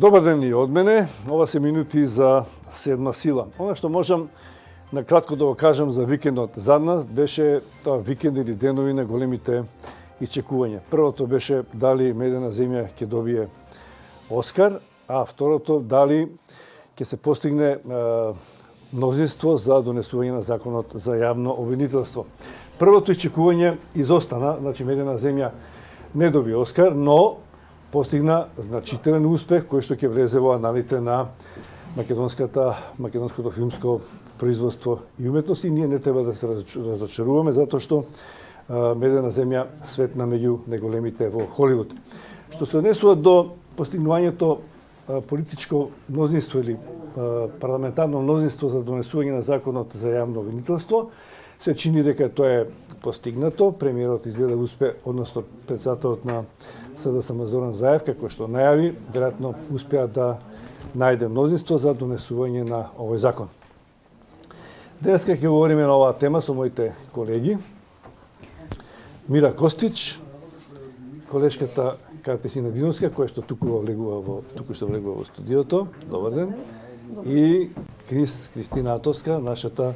Добар ден и од мене. Ова се минути за седма сила. Она што можам накратко да го кажам за викендот зад нас беше тоа викенд или денови на големите ичекувања. Првото беше дали Медена земја ќе добие Оскар, а второто дали ќе се постигне мнозинство за донесување на законот за јавно обвинителство. Првото ичекување изостана, значи Медена земја не доби Оскар, но постигна значителен успех кој што ќе влезе во аналите на македонското филмско производство и уметност, и ние не треба да се разочаруваме затоа што Медена земја светна меѓу најголемите во Холивуд. Што се однесува до постигнувањето политичко мнозинство или парламентарно мнозинство за донесување на законот за јавно обвинителство, се чини дека тоа е постигнато. Премиерот изгледа успе, односно председателот на СДСМ Зоран Заев, како што најави, веројатно успеа да најде мнозинство за донесување на овој закон. Денеска ќе говориме на оваа тема со моите колеги. Мира Костич, колешката Катесина Диновска, која што туку што влегува во студиото. Добар ден. И Кристина Атовска, нашата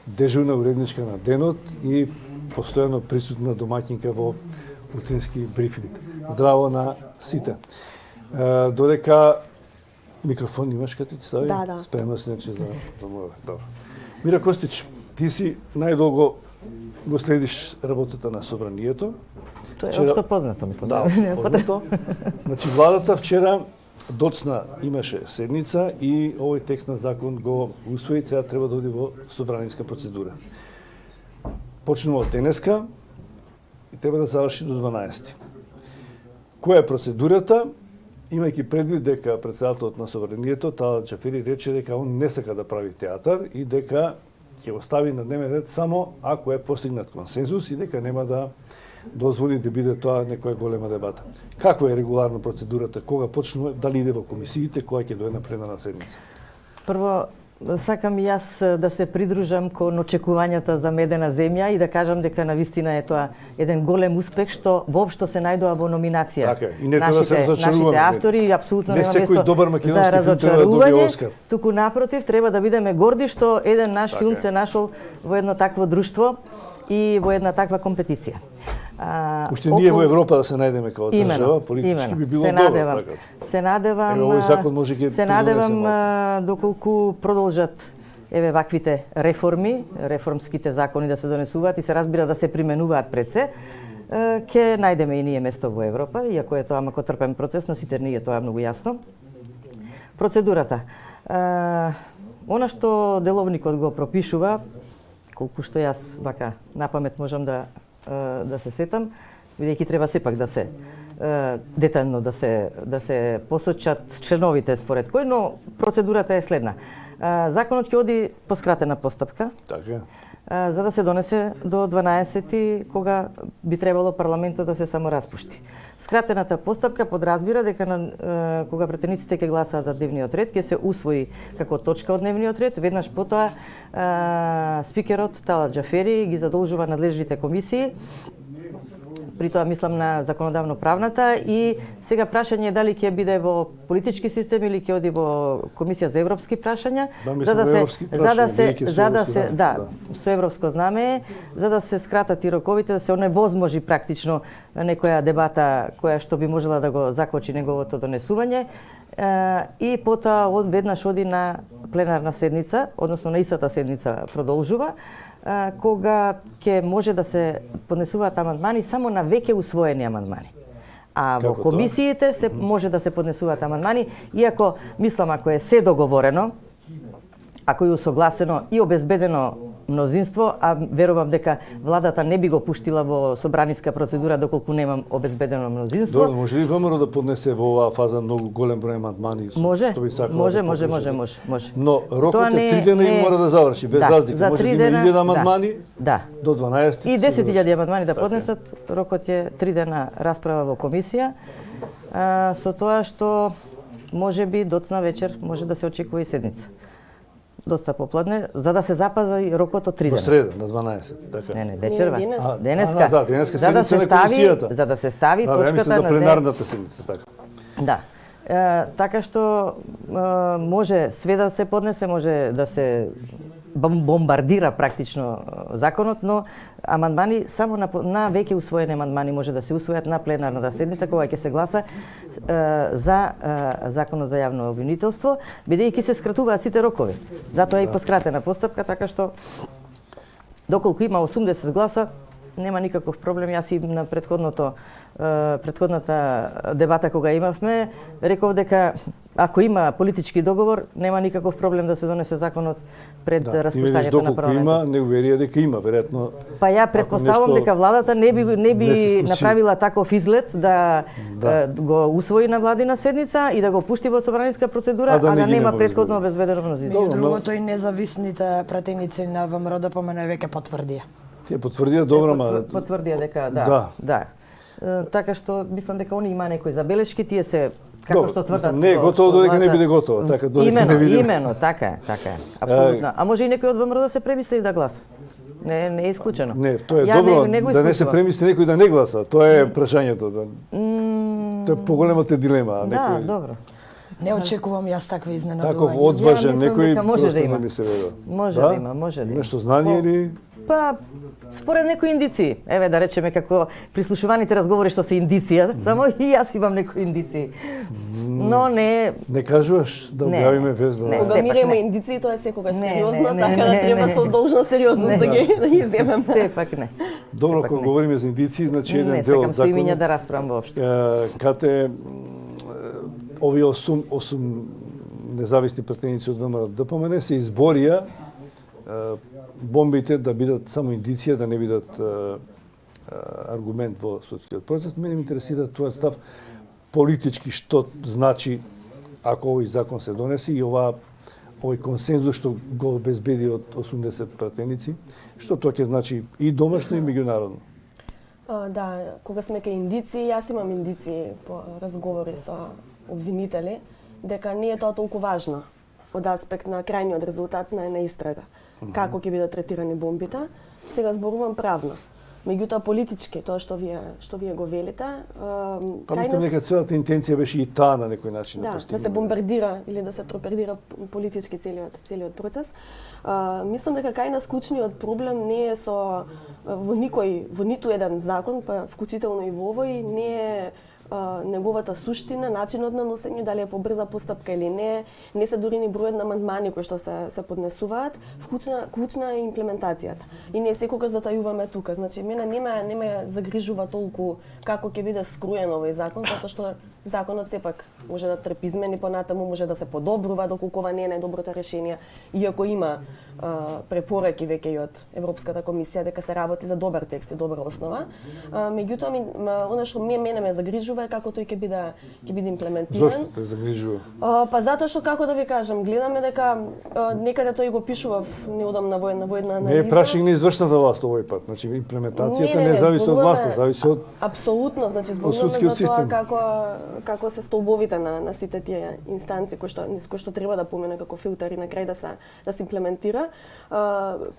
дежурна уредничка на денот и постојано присутна домаќинка во утрински брифинг. Здраво на сите. Додека микрофон имаш кај ти стави? Да. Спремна си за моје. Добро. Мира Костич, ти си најдолго го следиш работата на собранието. Тоа е општо познато, мислам. Да, познато. Значи, владата вчера доцна имаше седница и овој текст на закон го усвои, сега треба да оди во собраниска процедура. Почнува од денеска и треба да заврши до 12. Која е процедурата? Имајќи предвид дека председателот на собранието, Талат Џафери, рече дека он не сака да прави театар и дека ќе остави на дневен ред само ако е постигнат консензус и дека нема да дозволи да биде тоа некоја голема дебата. Како е регуларно процедурата? Кога почнува? Дали иде во комисиите? Кога ќе дојде на пленарна седница? Прво, сакам и јас да се придружам кон очекувањата за Медена земја и да кажам дека навистина е тоа еден голем успех што воопшто се најдоа во номинација. Така, и не треба да се разочаруваме. Нашите автори апсолутно нема место секој добар македонски за филм треба да добие разочарување. Оскар. Туку напротив, треба да бидеме горди што еден наш Така филм е. се нашол во едно такво друштво и во една таква компетиција. Уште ние во Европа да се најдеме како држава, политички би било добро. Се надевам, овој закон може ќе се надевам доколку продолжат еве ваквите реформи, реформските закони да се донесуваат и се разбира да се применуваат пред се, ќе најдеме и ние место во Европа, иако е тоа макотрпен процес, на сите ние тоа е многу јасно. Процедурата. Она што деловникот го пропишува, колку што јас вака напамет можам да се сетам, бидејќи треба сепак да се детално да се посочат членовите според кој, но процедурата е следна. Законот ќе оди по скратена постапка. Така. За да се донесе до 12 кога би требало парламентот да се самораспушти. Скратената постапка подразбира дека кога претениците ќе гласаат за дневниот ред, ќе се усвои како точка од дневниот ред, веднаш потоа спикерот Талат Џафери ги задолжува надлежните комисии, при тоа мислам на законодавно-правната, и сега прашање е дали ќе биде во политички систем или ќе оди во Комисија за европски прашања, со европско знаме, за да се скратат и роковите, да се оневозможи практично некоја дебата која што би можела да го закочи неговото донесување, и потоа веднаш оди на пленарна седница, односно на истата седница продолжува, кога ќе може да се поднесуваат амандмани само на веќе усвоени амандмани. А во комисиите се може да се поднесуваат амандмани, иако мислам ако е се договорено, ако е усогласено и обезбедено мнозинство, а верувам дека владата не би го пуштила во собраниска процедура доколку нема обезбедено мнозинство. Добро, може ли ВМРО да поднесе во оваа фаза многу голем број амандмани? Може, може. Но рокот е 3 дена и мора да заврши, без разлика. Може да има 1000 амандмани до 12. И 10.000 амандмани да поднесат, рокот е 3 дена расправа во комисија, со тоа што може би доцна вечер може да се очекува и седница. доста попладне, за да се запази рокот од 3 дена. Во среда, на 12, така. Не, вечерва. Денеска. Да, денеска за да се на комисијата. комисијата. За да се стави точката на на пленарната седница, така. Да. Така што може све да се поднесе, може да се бомбардира практично законот, но амандмани само на веќе усвоени амандмани може да се усвојат на пленарната седница кога ќе се гласа за законот за јавно обвинителство, бидејќи се скратуваат сите рокови. Затоа е и поскратена постапка, така што доколку има 80 гласа, нема никаков проблем. Јас и на предходната дебата кога имавме, реков дека ако има политички договор, нема никаков проблем да се донесе законот пред распуштањето на парламентот. Има, не уверија дека има, веројатно. Па ја претпоставувам дека владата не би направила таков излет да го усвои на владина седница и да го пушти во собраниска процедура, а да нема претходно обезбедено мнозинство. И другото и независните пратеници на ВМРО ДПМН веќе потврдија. Тие потврдија добро, ма потврдија дека да. Така што мислам дека они има некои забелешки, тие се како што тврдат. Не, готово додека не биде готово, така додека не видиме. Имено, така е. Апсолутно. А може и некој од ВМРО да се премисли и да гласа. Не е исклучено. Не, тоа е добро да не се премисли некој да не гласа. Тоа е прашањето. Тоа е поголемата дилема. Да, добро. Не очекувам јас такви изненадувања. Таков одважен некој може да има. Не ми се верува. Може да има, може да има. Нешто знание или Па, според некои индици. Еве да речеме како прислушуваните разговори што се индиција, само и јас имам некои индици. Но не кажуваш да објавиме везно. Кога миреме индици, тоа е секогаш сериозно, така да треба со должна сериозност да ги земеме. Сепак не. Добро, кога говориме за индици, значи еден дел од законот. Не, сакам законот. да расправам воопшто. Кате овие 8 независни пратеници од ВМРО ДПМН се изборија бомбите да бидат само индиција, да не бидат аргумент во судскиот процес. Мене ме интересира твојот став политички, што значи ако овој закон се донеси и овој консензус што го обезбеди од 80 пратеници, што тоа ќе значи и домашно и меѓународно. Да, кога сме кај индици, јас имам индици по разговори со обвинители дека не е тоа толку важно од аспект на крајниот резултат на истрага. Како ќе бидат третирани бомбите? Сега зборувам правно. Меѓутоа политички, тоа што вие го велите, Па мислам дека целата интенција беше и таа на некој начин да се бомбардира или да се торпедира политички целиот процес. Мислам дека кај нас клучниот проблем не е во ниту еден закон, па вклучително и во овој, не е неговата суштина, начинот на носење, дали е побрза постапка или не се дури ни бројот на амандмани кои што се поднесуваат, клучна е имплементацијата. И не секогаш затајуваме тука. Значи мене не ме загрижува толку како ќе биде скроен овој закон, затоа што законот сепак може да трпи измени понатаму, може да се подобрува доколку ова не е најдоброто решение, иако има препораки веќе и од Европската комисија дека се работи за добар текст и добра основа. Меѓутоа, она што мене ме загрижува е како тој ќе биде имплементиран. Зошто те загрижува? Па затоа што, како да ви кажам, гледаме дека некаде тој го пишува неодамна во една анализа. Не е прашање на извршната власт овој пат, значи имплементацијата не зависи од власта, зависи од апсолутно, значи зборуваме за тоа како се столбовите на сите тие инстанции кои што треба да помине како филтери на крај да се имплементира.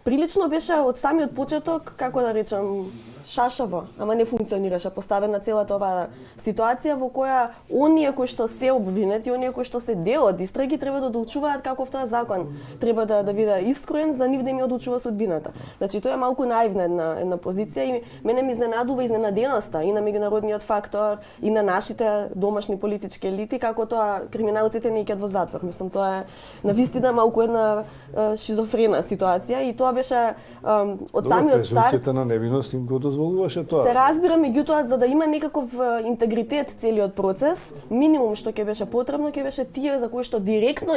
Прилично беше од самиот почеток, како да речам, шашаво, ама не функционираше, поставена целата оваа ситуација во која оние кои што се обвинети, оние кои што се дел од истраги треба да одлучуваат каков тоа закон треба да биде искроен за нив да им одлучува судбината. Значи тоа е малку наивна една позиција и мене ми изненадува изненаденоста и на меѓународниот фактор и на нашите домашни политички елити како тоа криминалците не икат во затвор. Мислам тоа е навистина малку една шизофрена ситуација и тоа беше од самиот старт. Презумпцијата на невиност им го дозволуваше тоа. Се разбира, меѓутоа за да има некаков интегритет целиот процес, минимум што ќе беше потребно ќе беше тие за кои што директно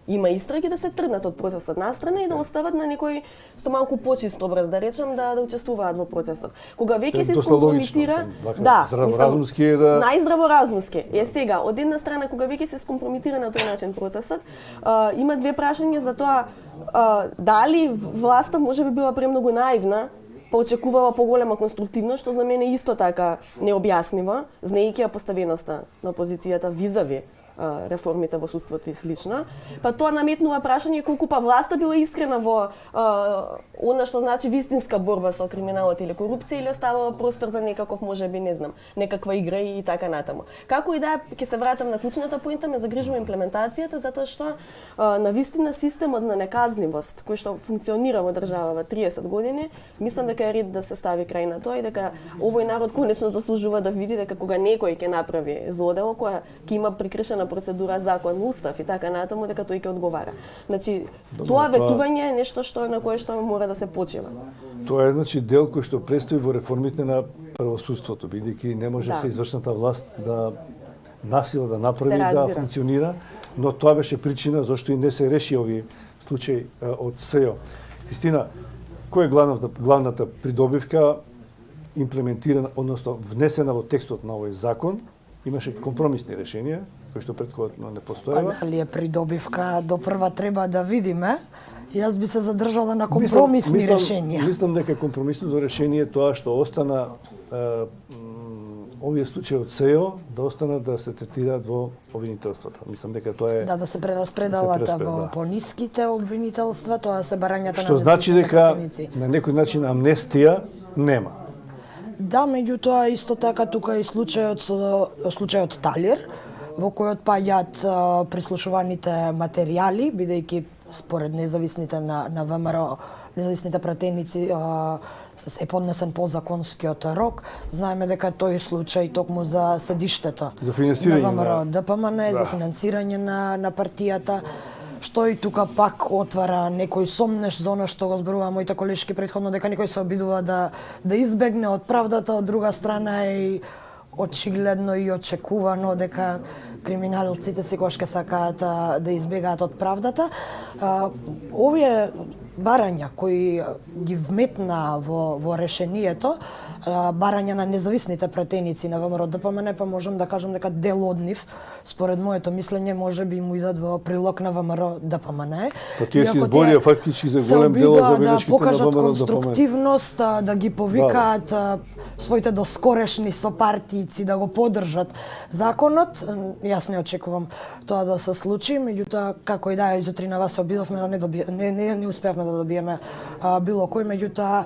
има истраги да се тргнат од процесот настрана и да остават на некој што малку почист образ, да речем, да учествуваат во процесот. Кога веќе се скомпрометира, здраворазумски е да најздраворазумски. Сега, од една страна кога веќе се скомпрометира на тој начин процесот, има две прашања за тоа дали власта може би била премногу наивна, па очекувала поголема конструктивност, што за мене исто така необјасниво, знаејќи ја поставеноста на опозицијата визави реформите во судството и слично. Па тоа наметнува прашање колку па власта била искрена во она што значи вистинска борба со криминалот или корупција, или оставува простор за некаков, можеби, не знам, некаква игра и така натаму. Како и да, ќе се вратам на клучната поинта, ме загрижува имплементацијата, затоа што на вистина системот на неказнивост кој што функционира во држава 30 години, мислам дека е ред да се стави крај на тоа и дека овој народ конечно заслужува да види дека кога некој ќе направи злодело, кога ќе има прекршена процедура, закон, устав и така натаму, дека тој ќе одговара. Значи, тоа ветување е нешто што на кое што мора да се почива. Тоа е значи дел кој што престои во реформите на правосудството, бидејќи не може се извршната власт да насила да направи да функционира, но тоа беше причина зашто и не се реши овие случаи од СЈО. Христина, која е главната придобивка имплементирана, односно внесена во текстот на овој закон? Имаше компромисни решенија, кои што претходно не постоева. Па дали е придобивка, допрва треба да видиме. Јас би се задржала на компромисни решенија. Мислам дека компромисното решение е тоа што остана овие случаи од СЈО да останат да се третираат во обвинителствата. Мислам дека тоа е да се прераспределат во пониските обвинителства, тоа се барањата што на значи дека на некој начин амнестија нема. Да, меѓутоа исто така тука е случајот Талир, во којот паѓаат прислушуваните материјали, бидејќи според независните на ВМРО, независните пратеници е поднесен подзаконскиот рок. Знаеме дека тој случај токму за седиштето за финансирање на ВМРО ДПМН, за финансирање на партијата, што и тука пак отвара некој сомнеш за она што го зборува моите колешки претходно, дека некој се обидува да избегне од правдата, од друга страна е очигледно и очекувано дека криминалците секогаш ќе сакаат да избегаат од правдата. Овие барања кои ги вметна во решението, барања на независните пратеници на ВМРО ДПМН, па можам да кажам дека дел од нив, според моето мислење, може би му идат во прилог на ВМРО ДПМН. Па тие се изборија фактички за голем дел од забелешките на ВМРО ДПМН. Да покажат конструктивност, да ги повикаат своите доскорешни сопартијци да го поддржат законот. Јас не очекувам тоа да се случи, меѓутоа како и да е, изутрина вас се обидовме, но не успеавме да добиеме било кој, меѓутоа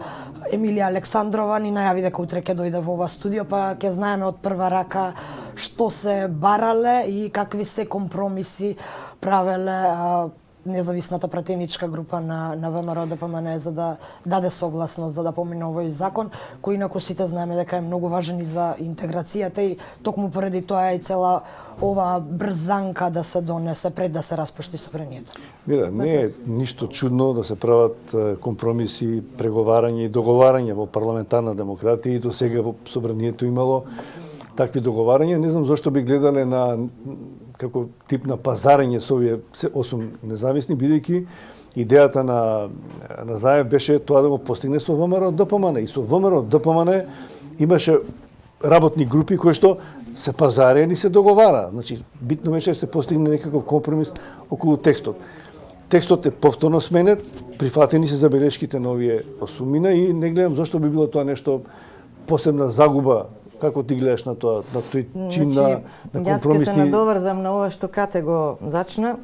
Емилија Александрова ни најави дека утре ќе дојде во ова студио, па ќе знаеме од прва рака што се барале и какви се компромиси правеле независната пратеничка група на ВМРО ДПМН за да даде согласност да помине овој закон, кој инаку сите знаеме дека е многу важен и за интеграцијата и токму поради тоа е и цела ова брзанка да се донесе пред да се распушти собранието. Мира, не е ништо чудно да се прават компромиси, преговарање и договарање во парламентарна демократија и до сега во собранието имало такви договарања. Не знам зошто би гледале на како тип на пазарење со овие 8 независни, бидејќи идејата на Заев беше тоа да го постигне со ВМРО ДПМН. И со ВМРО ДПМН имаше работни групи кои што се пазарени и се договара. Значи, битно беше да се постигне некаков компромис околу текстот. Текстот е повторно сменет, прифатени се забелешките на овие 8 и не гледам зошто би било тоа нешто посебна загуба. Како ти гледаш на тоа, на тој чин на компромисни? Јас ќе се надоврзам на ова што Кате го зачна,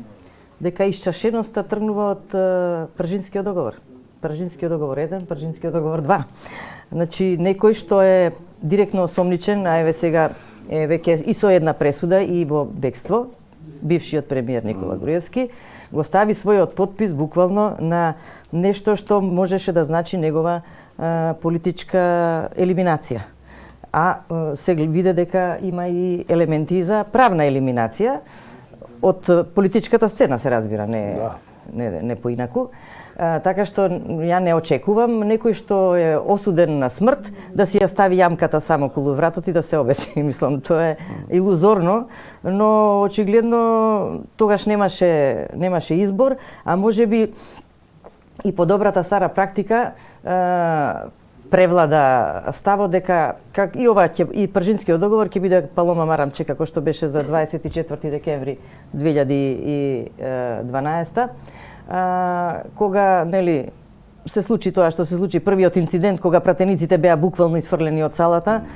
дека исчашеноста тргнува од Пржинскиот договор. Пржинскиот договор 1, Пржинскиот договор 2. Значи, некој што е директно осомничен, а еве сега е веќе и со една пресуда и во бегство, бившиот премиер Никола Груевски, го стави својот подпис буквално на нешто што можеше да значи негова политичка елиминација. А се виде дека има и елементи за правна елиминација од политичката сцена, се разбира, не поинаку. Така што ја не очекувам некој што е осуден на смрт да си ја стави јамката само околу вратот и да се обеси. Мислам, тоа е илузорно, но очигледно тогаш немаше избор, а можеби и по добрата стара практика превлада ставот дека и ова и Пржинскиот договор ќе биде Палома Марамче како што беше за 24 декември 2012, кога нели се случи тоа што се случи, првиот инцидент кога пратениците беа буквално исфрлени од салата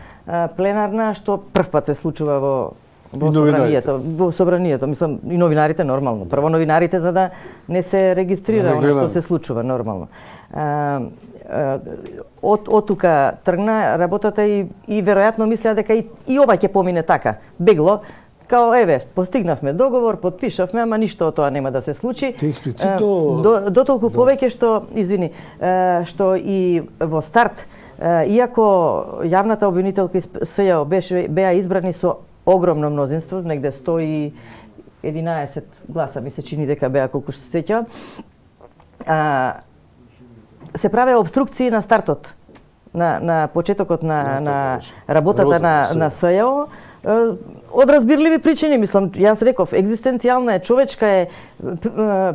пленарна, што првпат се случува во во собранието, мислам и новинарите нормално. Прво новинарите за да не се регистрира она што се случува нормално. Од тука тргна работата и веројатно мислеа дека и ова ќе помине така, бегло. Као, еве, постигнавме договор, подпишавме, ама ништо од тоа нема да се случи. Дотолку повеќе што, што и во старт, иако јавната обвинителка СЈО беа избрани со огромно мнозинство, негде 111 гласа, ми се чини дека беа колку се сеќавам, се правеа обструкции на стартот, на почетокот на работата на СЈО, од разбирливи причини, мислам, јас реков, екзистенцијална е, човечка е,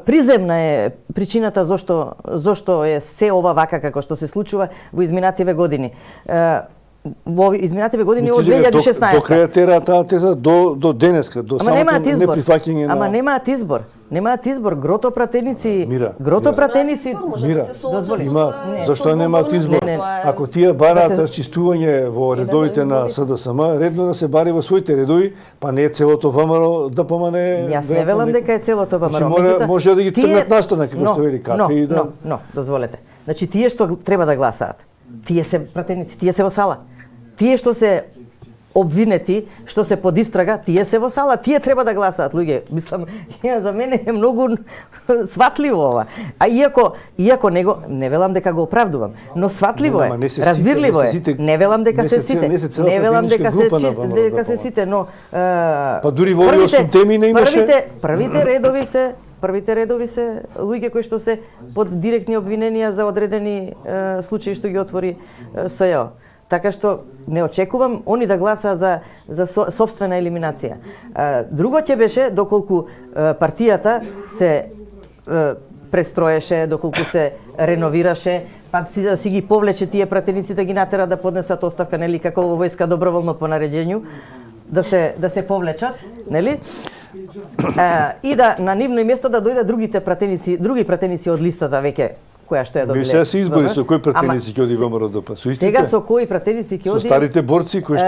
приземна е причината зошто е се ова вака како што се случува во изминативе години. Во изминативе години од 2016. До крај тера таа теза до денеска, до самото неприфаќање на... Ама немаат избор. Немаат избор, грото пратеници, Мира. дозволи. Има, зашто немаат избор? Ако тие бараат расчистување во редовите на СДСМ, редно да се бари во своите редови, па не е целото ВМРО ДПМН. Јас не велам дека е целото ВМРО. Може да ги тргнат настана, како што вели кафе и да... Но, дозволете. Значи, тие што треба да гласаат, тие се пратеници, тие се во сала. Тие што се обвинети, што се под истрага, тие се во сала, тие треба да гласаат, луѓе. Мислам, за мене е многу сватливо ова. А иако него не велам дека го оправдувам, но сватливо е, разбирливо е. Не велам дека се сите, не велам дека се сите, но па дури во овие 8 теми не имаше. Првите редови се луѓе кои што се под директни обвиненија за одредени случаи што ги отвори СЈО. Така што не очекувам они да гласаат за собствена елиминација. Друго ќе беше доколку партијата се престроеше, доколку се реновираше, па си ги повлече тие пратеници да ги натера да поднесат оставка, нели, како во војска доброволно по нареđењу, да се повлечат, нели? И да на нивно место да дојдат други пратеници од листата веќе која што ја добиле. Сега се избори со кои пратеници ќе оди ВМРО ДП? Со истите? Сега со кои пратеници ќе оди? Со старите борци кои што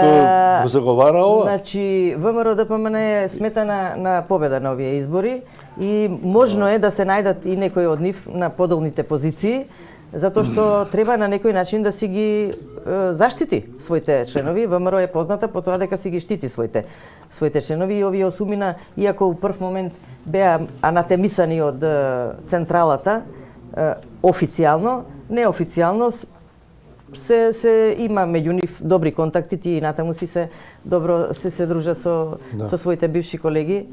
го заговара ова? Значи, ВМРО ДПМН е смета на победа на овие избори и можно е да се најдат и некои од нив на подолните позиции, затоа што треба на некој начин да си ги заштити своите членови. ВМРО е позната по тоа дека си ги штити своите членови и овие осумина, иако у прв момент беа анатемисани од централата, официјално, неофицијално се има меѓу нив добри контакти, тие и натаму се дружат со своите бивши колеги.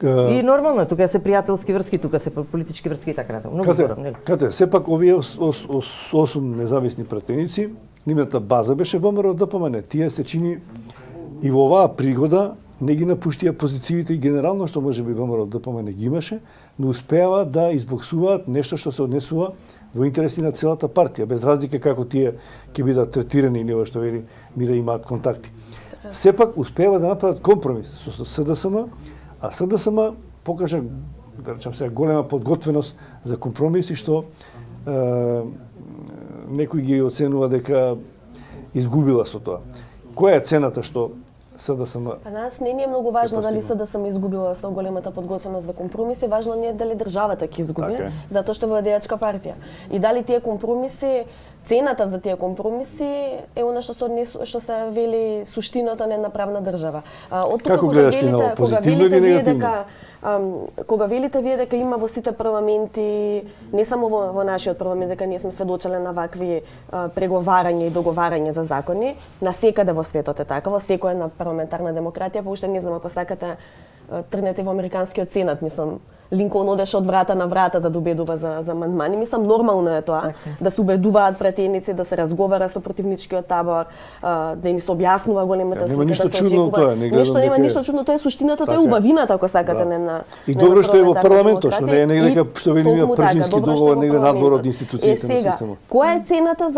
И нормално, тука се пријателски врски, тука се политички врски и така натаму. Многу добро, нели? Кате, сепак овие 8 независни пратеници, нивната база беше ВМРО ДПМН. Тие се чини и во оваа пригода не ги напуштија позициите и генерално што можеби ВМРО ДПМН ги имаше, но успеава да избоксуваат нешто што се однесува во интереси на целата партија, без разлика како тие ќе бидат третирани или што вели Мира имаат контакти. Сепак успеава да направат компромис со СДСМ, а СДСМ покажа, да речам сега, голема подготвеност за компромиси што некој ги оценува дека изгубила со тоа. Која е цената што СДСМ? Па нас не ни е многу важно дали СДСМ изгубила со големата подготвеност за компромиси, важно ни е дали државата ќе изгуби, затоа што е владеачка партија. И дали тие компромиси, цената за тие компромиси е она што се вели суштината на една правна држава. Како гледаш ти на ова, позитивно или негативно? Кога велите вие дека има во сите парламенти, не само во нашиот парламент, дека ние сме сведочеле на вакви преговарања и договарања за закони, на секаде во светот е така, во секоја една парламентарна демократија, па уште не знам ако сакате тргнете во американскиот сенат, мислам, Линколн одеше од врата на врата за да убедува за амандмани. Мислам, нормално е тоа, да се убедуваат пратеници, да се разговара со противничкиот табор, да им се објаснува големата слика, да се очекува. Нема ништо чудно, тоа е суштината, тоа е убавината, ако сакате, на и добро што е во парламентот, што не е негде дека што велиме пржински договор негде надвор од институциите на системот. Која е цената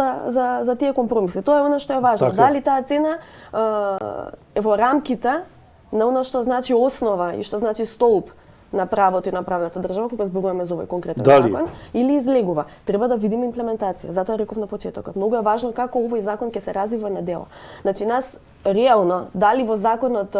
за тие компромиси? Тоа е она што е важно. Дали таа цена е во рамките на она што значи основа и што значи столб на правото и на правната држава кога зборуваме за овој конкретен Дали? закон или излегува. Треба да видиме имплементација. Затоа реков на почетокот. Многу е важно како овој закон ќе се развива на дело. Значи нас реално дали во законот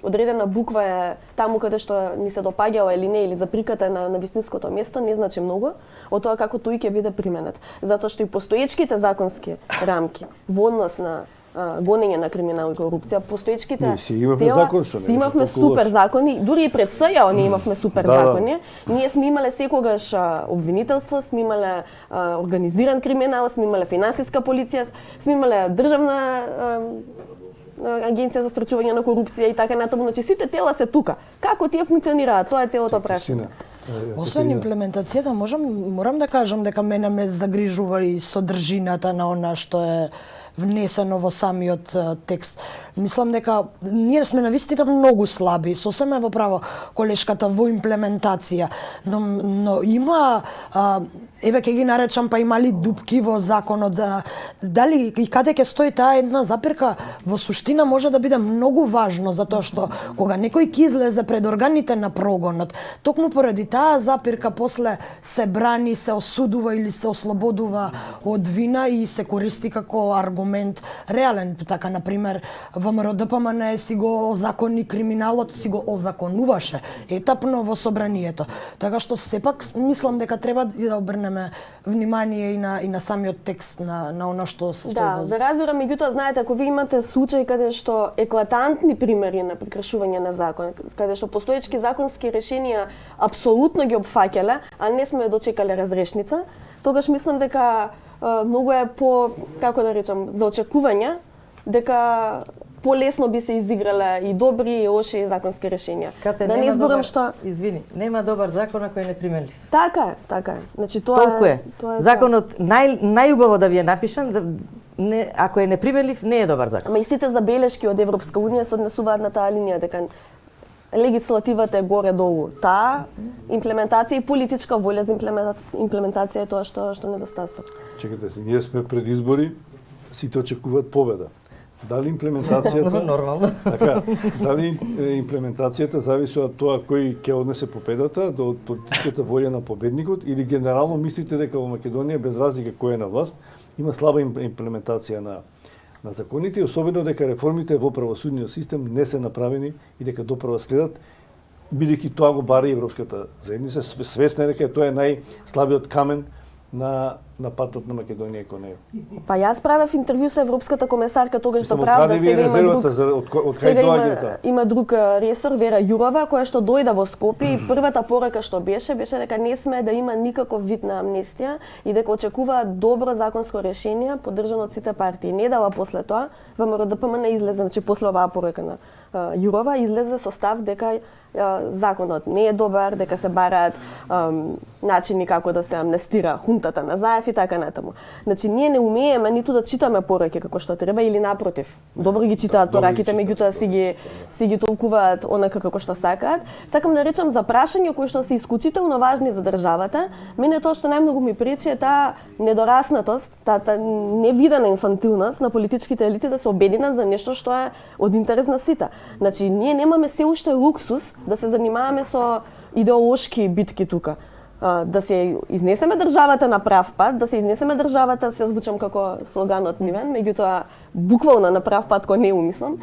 одредена буква е таму каде што ни се допаѓала или не или заприката на вистинското место не значи многу од тоа како тој ќе биде применет. Затоа што и постоечките законски рамки во однос на гонење на криминал и корупција, постоечките Ние си имавме закон, што не беше имавме толку лош. супер закони, дури и пред СЈО ние имавме супер Да, да. закони. Ние сме имале секогаш обвинителство, сме имале организиран криминал, сме имале финансиска полиција, сме имале државна агенција за спречување на корупција и така натаму. Значи сите тела се тука. Како тие функционираат? Тоа е целото прашање. Освен имплементацијата, морам да кажам дека мене ме загрижува и содржината на она што е внесено во самиот текст. Мислам дека ние сме навистина многу слаби, сосема во право колешката во имплементација, но има еве ќе ги наречам па има ли дупки во законот за дали и каде ќе стои таа една запирка во суштина може да биде многу важно затоа што кога некој ќе излезе пред органите на прогонот, токму поради таа запирка после се брани, се осудува или се ослободува од вина и се користи како аргумент реален. Така на пример ВМРО ДПМН си го озакони криминалот, си го озаконуваше етапно во собранието. Така што сепак мислам дека треба да обрнеме внимание и на самиот текст на оно што се стои. Да разбирам, меѓутоа знаете, ако ви имате случаи каде што еклатантни примери на прекршување на закон, каде што постоечки законски решенија апсолутно ги опфаќале, а не сме дочекале разрешница, тогаш мислам дека многу е како да речам, за очекување дека полесно би се изиграле и добри и лоши законски решенија. Кате, да не зборам што извини, нема добар закон ако е неприменлив. Така е, така е. Значи тоа Толку е. Законот најубаво да ви е напишан, ако е неприменлив, не е добар закон. Ама и сите забелешки од Европска унија се однесуваат на таа линија дека легислативата е горе-долу. Таа имплементација и политичка волја за имплементација е тоа што недостасува. Чекайте се, ние сме пред избори, сите очекуваат победа. Дали имплементацијата нормално. Така, дали имплементацијата зависи од тоа кој ќе однесе победата, од политичката волја на победникот или генерално мислите дека во Македонија без разлика кој е на власт има слаба имплементација на законите и особено дека реформите во правосудниот систем не се направени и дека доправа следат, бидејќи тоа го бара Европската заедница, свесна е дека тоа е најслабиот камен на патот на Македонија кон неја. Па јас правев интервју со европската комесарка тогаш за правда, сега има друг ресор, Вера Јурова, која што дојде во Скопје и првата порака што беше дека не сме да има никаков вид на амнестија и дека очекува добро законско решение поддржано од сите партии. Не дава после тоа, ВМРО ДПМН излезе, значи после оваа порака на Јурова излезе со став дека законот не е добар, дека се бараат начини како да се амнестира хунтата на Заев и така натаму. Значи ние не умееме ниту да читаме пораки како што треба или напротив. Добро ги читаат пораките, меѓутоа си ги толкуваат онака како што сакаат. Сакам да речам за прашања кои што се исклучително важни за државата. Мене тоа што најмногу ми пречи е таа недораснатост, таа невидена инфантилност на политичките елити да се обединат за нешто што е од интерес на сите. Значи ние немаме се уште луксус да се занимаваме со идеолошки битки тука. Да се изнесеме државата на прав пат, да се изнесеме државата, се звучам како слоганот нивен, меѓутоа буквално на прав пат кој не умислам,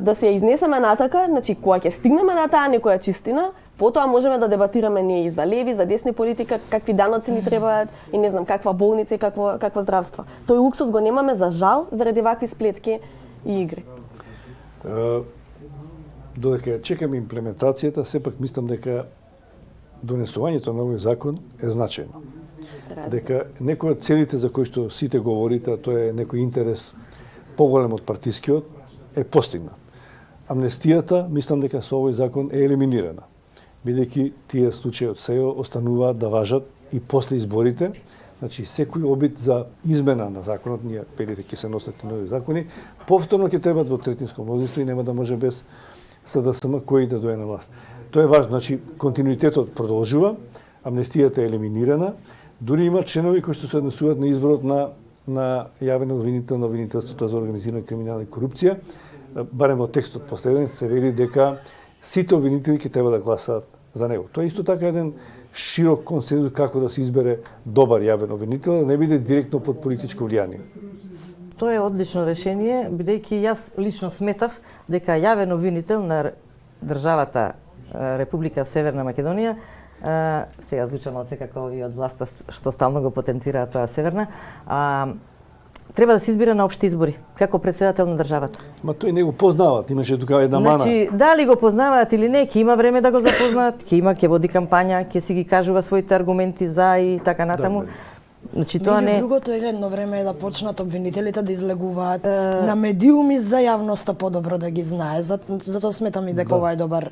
да се изнесеме натака, значи кога ќе стигнеме на таа некоја чистина, потоа можеме да дебатираме ние и за леви, за десни политика, какви даноци ни требаат и не знам каква болница и какво здравство. Тој луксус го немаме за жал заради вакви сплетки и игри. Додека чекаме имплементацијата, сепак мислам дека донесувањето на овој закон е значајно. Дека некои од целите за кои што сите говорите, тоа е некој интерес поголем од партискиот, е постигнат. Амнестијата, мислам дека со овој закон е елиминирана, бидејќи тие случаи од СЈО остануваат да важат и после изборите. Значи, секој обид за измена на законот, ние пелите ќе се носат и нови закони, повторно ќе требат во третинско мнозинство и нема да може без СДСМ кој да дојде на власт. Тоа е важно, значи континуитетот продолжува, амнестијата е елиминирана, дури има членови кои што се однесуваат на изборот на јавен обвинител на обвинителството за организирана криминал и корупција. Барем во текстот последен се вели дека сите обвинители ќе треба да гласаат за него. Тоа е исто така еден широк консензус како да се избере добар јавен обвинител, да не биде директно под политичко влијание. Тоа е одлично решение, бидејќи јас лично сметав дека јавен обвинител на државата Република Северна Македонија, сега звучам од секако овие од власта што стално го потенцираат тоа Северна, треба да се избира на општи избори како претседател на државата. Ма тој не го познаваат, имаше тука една мана. Значи, дали го познаваат или не, ќе има време да го запознаат, ќе води кампања, ќе си ги кажува своите аргументи за и така натаму. Значи тоа не. Другото е едно време е да почнат обвинителите да излегуваат на медиуми за јавноста подобро да ги знае. Затоа сметам и дека ова е добар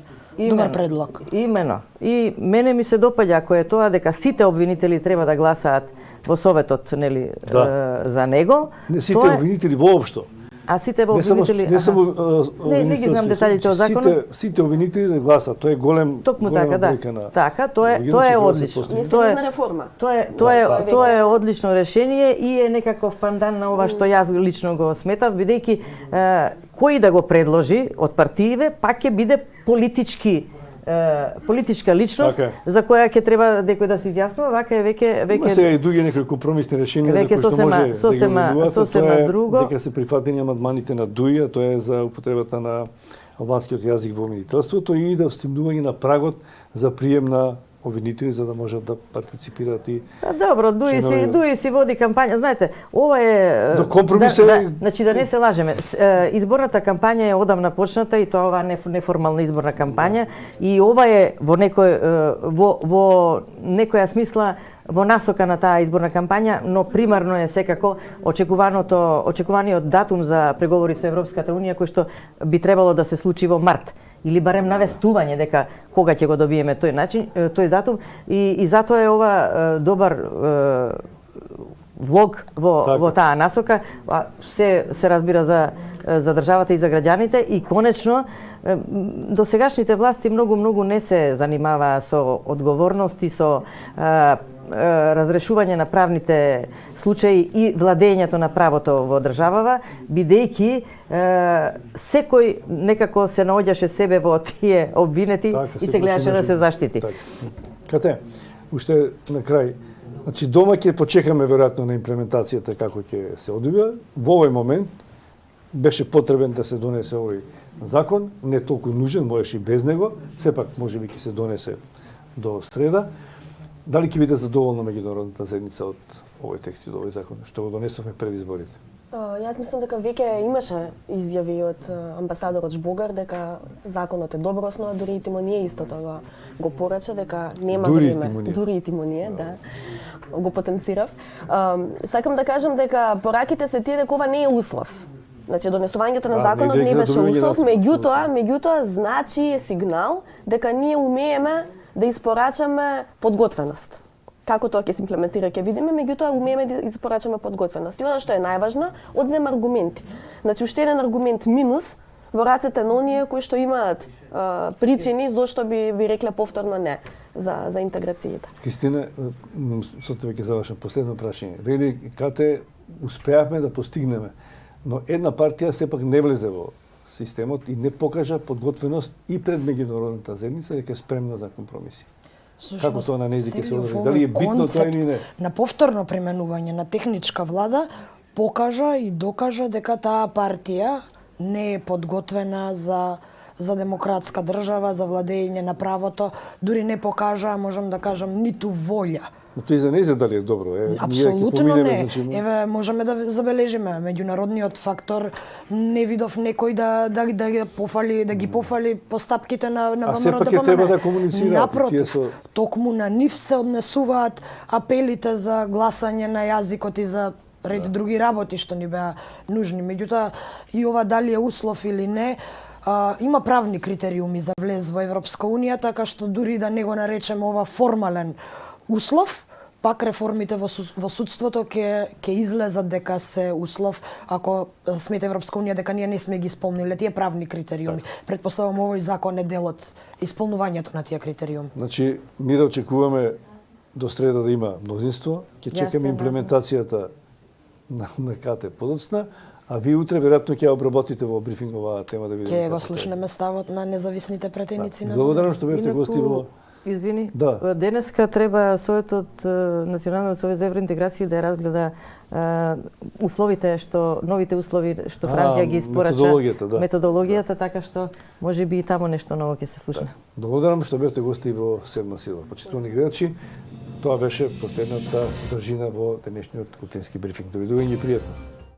предлог. Имено. И мене ми се допаѓа ако е тоа дека сите обвинители треба да гласаат во советот, нели, за него. Не сите обвинители воопшто. А сите обвинители не само не ги знам деталите од законот. Сите обвинители да гласат, тоа е голем. Токму така, да. Така, тоа е одлично. Тоа е одлично решение и е некаков пандан на ова што јас лично го сметав, бидејќи кој да го предложи од партиите, пак ќе биде политичка личност за која ќе треба некој да се изјаснува, вака е веќе сега и други некои компромисни решенија за кои што може сосема друго. Дека се прифатени амандманите на ДУИ, тоа е за употребата на албанскиот јазик во обвинителството и да стимнување на прагот за прием на обвинители за да можат да партиципираат и добро, ДУИ си води кампања. Знаете, ова е до компромис значи да не се лажеме. Изборната кампања е одамна почната и тоа неформална изборна кампања и ова е во некоја смисла во насока на таа изборна кампања, но примарно е секако очекуваниот датум за преговори со Европската унија кој што би требало да се случи во март или барем навестување дека кога ќе го добиеме тој датум и затоа е ова добар влог во таа насока. Се разбира за државата и за граѓаните и конечно досегашните власти многу не се занимаваа со одговорности, со разрешување на правните случаи и владењето на правото во државава, бидејќи секој некако се наоѓаше себе во тие обвинети и се гледаше да се заштити. Кате, уште на крај, значи дома ќе почекаме веројатно на имплементацијата како ќе се одвива. Во овој момент беше потребен да се донесе овој закон, не толку нужен, можеше и без него, сепак можеби ќе се донесе до среда. Дали ќе биде задоволна меѓународната заедница од овој текст и од овој закон, што го донесовме пред изборите? Јас мислам дека веќе имаше изјави од амбасадорот Жбогар дека законот е добро основа, дури и Тимоние истото го порача дека нема време. Дури и Тимоние, да. Го потенцирав. Сакам да кажам дека пораките се тие дека ова не е услов. Значи донесувањето на законот не беше услов, меѓутоа значи е сигнал дека ние умееме да испорачаме подготвеност. Како тоа ќе се имплементира ќе видиме, меѓутоа умееме да испорачаме подготвеност. И она што е најважно, одзема аргументи. Значи уште еден аргумент минус во рацете на оние кои што имаат причини зошто би рекле повторно не за интеграцијата. Кристина, со тоа ќе завршам последно прашање. Вели кате успеавме да постигнеме, но една партија сепак не влезе во системот и не покажа подготвеност и пред меѓународната заедница дека е спремна за компромиси. Како тоа на нејзи ќе се одржи? Дали е битно тоа или не? На повторно применување на техничка влада покажа и докажа дека таа партија не е подготвена за демократска држава, за владење на правото, дури не покажа, можам да кажам, ниту волја. Но тој за нејзе дали е добро? Апсолутно не. Еве, можеме да забележиме, меѓународниот фактор не видов некој да ги пофали постапките на ВМРО-ДПМН. А сепак ќе треба да комуницираат. Напротив, токму на нив се однесуваат апелите за гласање на јазикот и за ред други работи што ни беа нужни. Меѓутоа, и ова дали е услов или не, има правни критериуми за влез во Европска унија, така што дури да не го наречеме ова формален услов, пак реформите во судството ќе излезат дека се услов ако смета Европска унија дека ние не сме ги исполниле тие правни критериуми. Предпоставам овој закон е дел од исполнувањето на тие критериуми. Значи, ние да очекуваме до среда да има мнозинство, ќе чекаме имплементацијата на КАТЕ подоцна, а ви утре веројатно ќе обработите во брифинг оваа тема да видиме. Ќе го слушнеме ставот на независните претеници на. Благодарам што бевте гости во Извини. Да. Денеска треба Советот, Националниот совет за евроинтеграција да ја разгледа условите новите услови што Франција ги испорача, методологијата, така што може би и тамо нешто ново ќе се случи. Благодарам што бевте гости во Седма сила. Почитувани гледачи, тоа беше последната содржина во денешниот културски брифинг. Довидување и пријатно.